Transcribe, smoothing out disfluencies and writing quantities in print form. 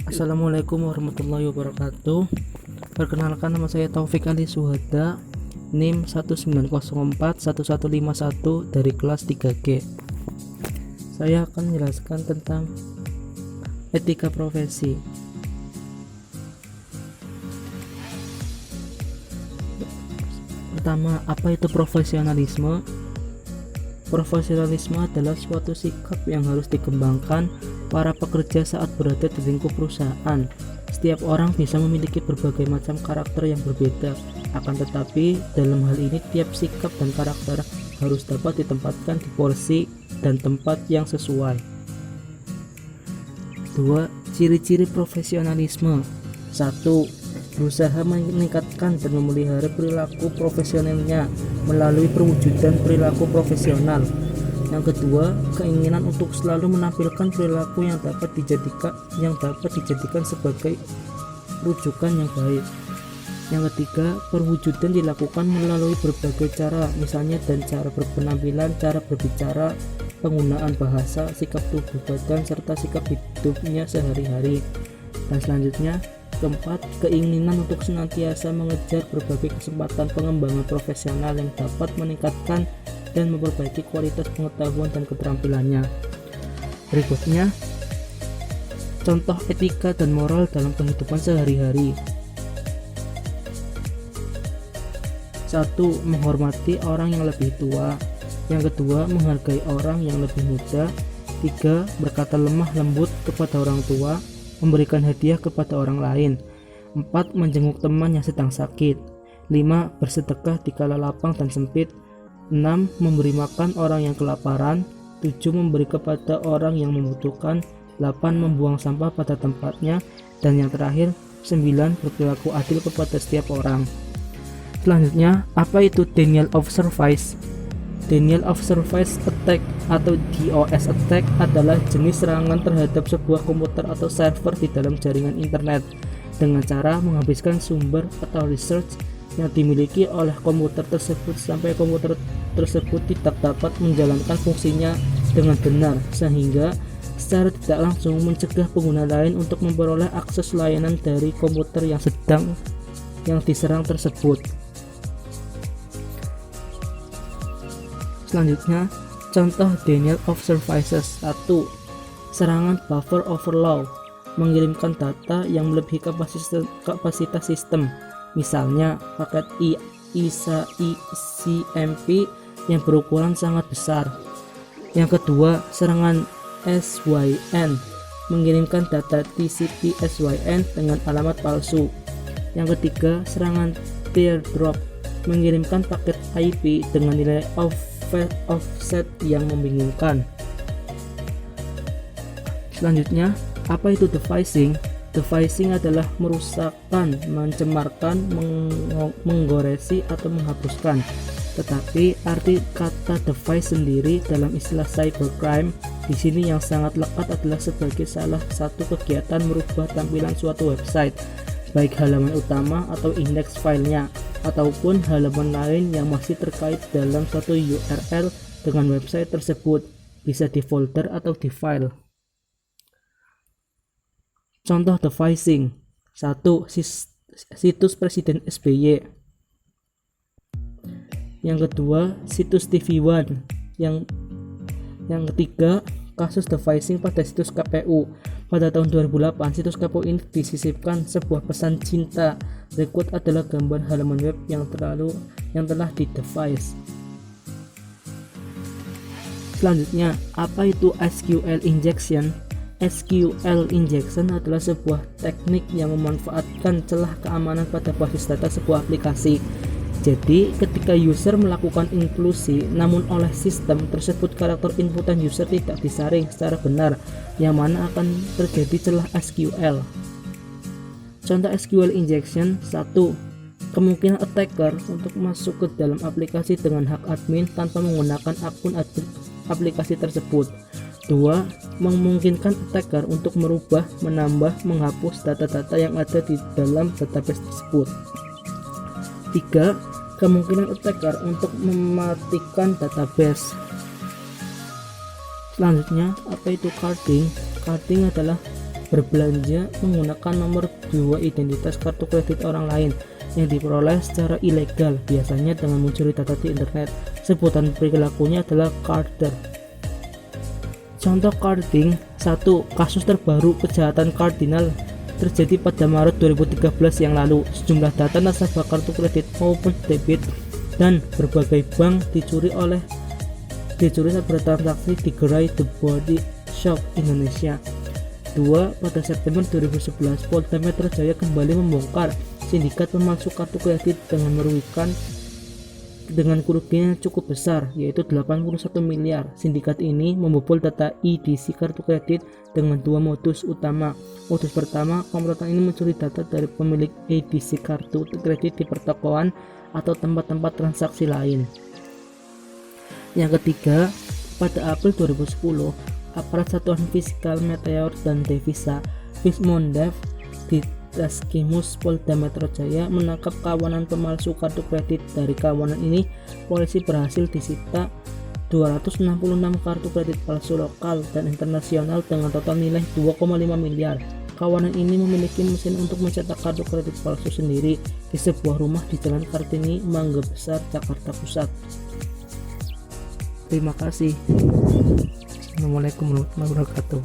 Assalamualaikum warahmatullahi wabarakatuh. Perkenalkan, nama saya Taufik Ali Suhada, NIM 19041151 dari kelas 3G. Saya akan menjelaskan tentang etika profesi. Pertama, apa itu profesionalisme? Profesionalisme adalah suatu sikap yang harus dikembangkan para pekerja saat berada di lingkup perusahaan. Setiap orang bisa memiliki berbagai macam karakter yang berbeda, akan tetapi dalam hal ini tiap sikap dan karakter harus dapat ditempatkan di porsi dan tempat yang sesuai. 2. Ciri-ciri profesionalisme. 1. Berusaha meningkatkan dan memelihara perilaku profesionalnya melalui perwujudan perilaku profesional. Yang kedua, keinginan untuk selalu menampilkan perilaku yang dapat dijadikan sebagai rujukan yang baik. Yang ketiga, perwujudan dilakukan melalui berbagai cara, misalnya dan cara berpenampilan, cara berbicara, penggunaan bahasa, sikap tubuh badan, serta sikap hidupnya sehari-hari. Dan selanjutnya, keempat, keinginan untuk senantiasa mengejar berbagai kesempatan pengembangan profesional yang dapat meningkatkan dan memperbaiki kualitas pengetahuan dan keterampilannya. Berikutnya, contoh etika dan moral dalam kehidupan sehari-hari. 1. Menghormati orang yang lebih tua. Yang kedua, menghargai orang yang lebih muda. 3. Berkata lemah lembut kepada orang tua, memberikan hadiah kepada orang lain. 4. Menjenguk teman yang sedang sakit. 5. Bersedekah dikala lapang dan sempit. 6. Memberi makan orang yang kelaparan. 7. Memberi kepada orang yang membutuhkan. 8. Membuang sampah pada tempatnya. Dan yang terakhir, 9. Berperilaku adil kepada setiap orang. Selanjutnya, apa itu denial of service? Denial of service attack atau DOS attack adalah jenis serangan terhadap sebuah komputer atau server di dalam jaringan internet dengan cara menghabiskan sumber atau resource yang dimiliki oleh komputer tersebut sampai komputer tersebut tidak dapat menjalankan fungsinya dengan benar, sehingga secara tidak langsung mencegah pengguna lain untuk memperoleh akses layanan dari komputer yang diserang tersebut. Selanjutnya, contoh denial of services. 1. Serangan buffer overflow, mengirimkan data yang melebihi kapasitas sistem, misalnya paket ICMP yang berukuran sangat besar. Yang kedua, serangan SYN, mengirimkan data TCP SYN dengan alamat palsu. Yang ketiga, serangan teardrop, mengirimkan paket IP dengan nilai offset yang membingungkan. Selanjutnya, apa itu devising? Devising adalah merusakkan, mencemarkan, menggoresi atau menghapuskan. Tetapi arti kata device sendiri dalam istilah cybercrime di sini yang sangat lekat adalah sebagai salah satu kegiatan merubah tampilan suatu website, baik halaman utama atau indeks filenya, ataupun halaman lain yang masih terkait dalam suatu URL dengan website tersebut, bisa di folder atau di file. Contoh devising. 1. Situs Presiden SBY. Yang kedua, situs TV One. Yang ketiga, kasus devising pada situs KPU. Pada tahun 2008, situs KPU ini disisipkan sebuah pesan cinta. Berikut adalah gambar halaman web yang telah di-device. Selanjutnya, apa itu SQL injection? SQL injection adalah sebuah teknik yang memanfaatkan celah keamanan pada basis data sebuah aplikasi. Jadi, ketika user melakukan inklusi, namun oleh sistem tersebut karakter inputan user tidak disaring secara benar, yang mana akan terjadi celah SQL. Contoh SQL injection. 1. Kemungkinan attacker untuk masuk ke dalam aplikasi dengan hak admin tanpa menggunakan akun admin aplikasi tersebut. 2. Memungkinkan attacker untuk merubah, menambah, menghapus data-data yang ada di dalam database tersebut. 3. Kemungkinan attacker untuk mematikan database. Selanjutnya, apa itu carding? Carding adalah berbelanja menggunakan nomor 2 identitas kartu kredit orang lain yang diperoleh secara ilegal, biasanya dengan mencuri data di internet. Sebutan perilakunya adalah carder. Contoh carding. 1. Kasus terbaru kejahatan kardinal terjadi pada Maret 2013 yang lalu. Sejumlah data nasabah kartu kredit maupun debit dan berbagai bank dicuri saat bertransaksi di gerai The Body Shop Indonesia. 2. Pada September 2011, Polda Metro Jaya kembali membongkar sindikat pemalsu kartu kredit dengan kerugian yang cukup besar, yaitu 81 miliar. Sindikat ini membobol data EDC kartu kredit dengan 2 modus utama. Modus pertama, komplotan ini mencuri data dari pemilik EDC kartu kredit di pertokoan atau tempat-tempat transaksi lain. Yang ketiga, pada April 2010, aparat Satuan Fiskal Meteor dan Devisa Fismondev di Traskimus Polda Metro Jaya menangkap kawanan pemalsu kartu kredit. Dari kawanan ini, polisi berhasil disita 266 kartu kredit palsu lokal dan internasional dengan total nilai 2,5 miliar. Kawanan ini memiliki mesin untuk mencetak kartu kredit palsu sendiri di sebuah rumah di Jalan Kartini, Mangga Besar, Jakarta Pusat. Terima kasih. Assalamualaikum warahmatullahi wabarakatuh.